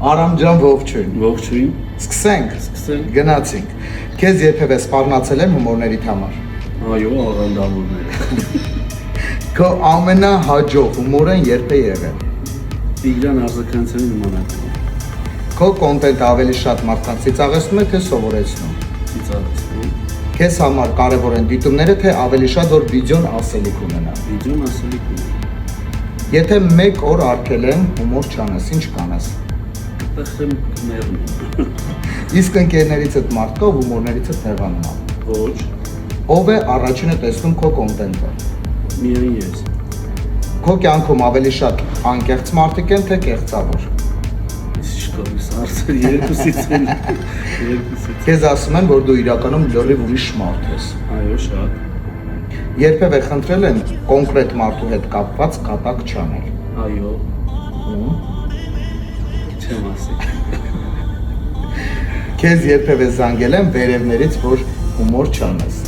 Արամ ջան, ողջույն։ Ողջույն։ Սկսենք։ Սկսենք։ Գնացինք։ Քեզ երբևէ սպառնացել են հումորներիդ համար։ Այո, աղանդավորներ։ Քո ամենահաջող հումորն երբ է եղել։ Տիգրան Արզականցյանի նմանակում։ Քո կոնտենտը ավելի շատ մարդկանց ծիծաղեցնում է, թե սովորեցնում։ Ծիծաղեցնում։ Քեզ համար կարևոր են դիտումները, թե ավելի շատ որ վիդեոն ասելիք ունենա։ Վիդեոն ասելիք ունի։ Եթե մեկ օր արկել են հումոր չանես, ինչ կանես։ Այդտեղ կմեռնում։ Իսկ ընկերներիցդ մարդ կա, հումորներիցդ նեղանում է։ Ոչ, Ով է առաջինը տեսնում քո կոնտենտը։ միայն ես։ Քո կյանքում ավելի շատ անկեղծ մարդիկ են, թե կեղծավոր։ Իսկ շկոլիս արծեր երկուսից են։ Երկուսից։ Քեզ ասում են, որ դու իրականում լրիվ ուրիշ մարդ ես։ Այո, շատ։ Երբևէ խնդրել են կոնկրետ մարդու հետ կապված կատակ չանել։ Այո, չեմ ասի։ Քեզ երբևէ զանգել են վերևներից, որ հումոր չանես։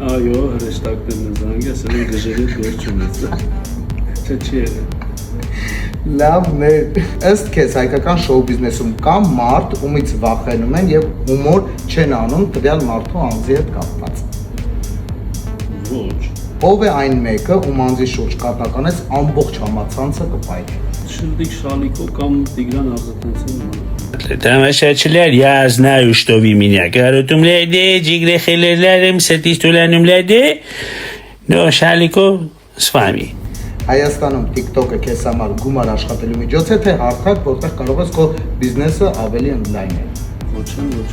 Այո, հրեշտակներն են զանգի, ասել են գժերի գործ ունես։ Չէ, չի եղել։ Լավն է։ Ըստ քեզ հայկական շոու բիզնեսում կա մարդ, ումից վախենում են եւ հումոր չեն անում տվյալ մարդու անձի հետ կապված։ Ոչ։ Ով է այն մեկը, ում անձի շուրջ կատականես ամբողջ համացանցը կպայթի։ Շլդիկ Շալիկո կամ Տիգրան Արզականցյանի նմանակում։ Тамашачилар, я знаю, что вы меня коротумляете, джигрехелерлерим, сетистулянумляете, но Шалико с вами. Հայաստանում TikTok-ը քեզ համար գումար աշխատելու միջոց է, թե հարթակ, որտեղ կարող ես քո բիզնեսը ավելի ընդլայնել։ Ոչ, ոչ։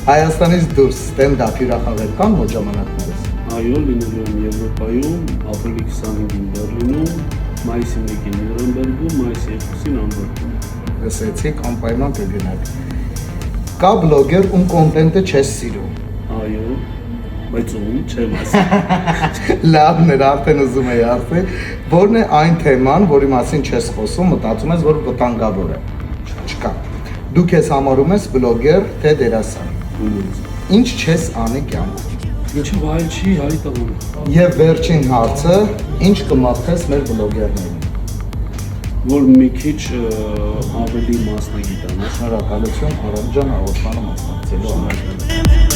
Հայաստանից դուրս ստենդափ հյուրախաղեր կան ոչ ժամանակներս։ Այո, լինելու են Եվրոպայում, ապրիլի 25-ին Բեռլինում, մայիսի 1-ին Նյուրնբերգում, մայիսի 2-ին Համբուրգում։ Լսեցիք, անպայման կգնաք։ Կա բլոգեր, ում կոնտենտը չես սիրում։ Այո, բայց ում չեմ ասի։ Լավն էր, արդեն ուզում էի ասել, որն է այն թեման, որի մասին չես խոսում, մտածում ես, որ վտանգավոր է։ Չկա։ Դու քեզ համարում ես բլոգեր, թե դերասան։ Ինչ չես անի կյանքում։ Ինչով այլ չի, հայ տղան։ Եվ վերջին հարցը, ինչ կմաղթես մեր բլոգերներին։ Որ մի քիչ ավելի մասնագիտանաս։ Շնորհակալություն Արամ ջան հաղորդմանը մասնակցելու համար։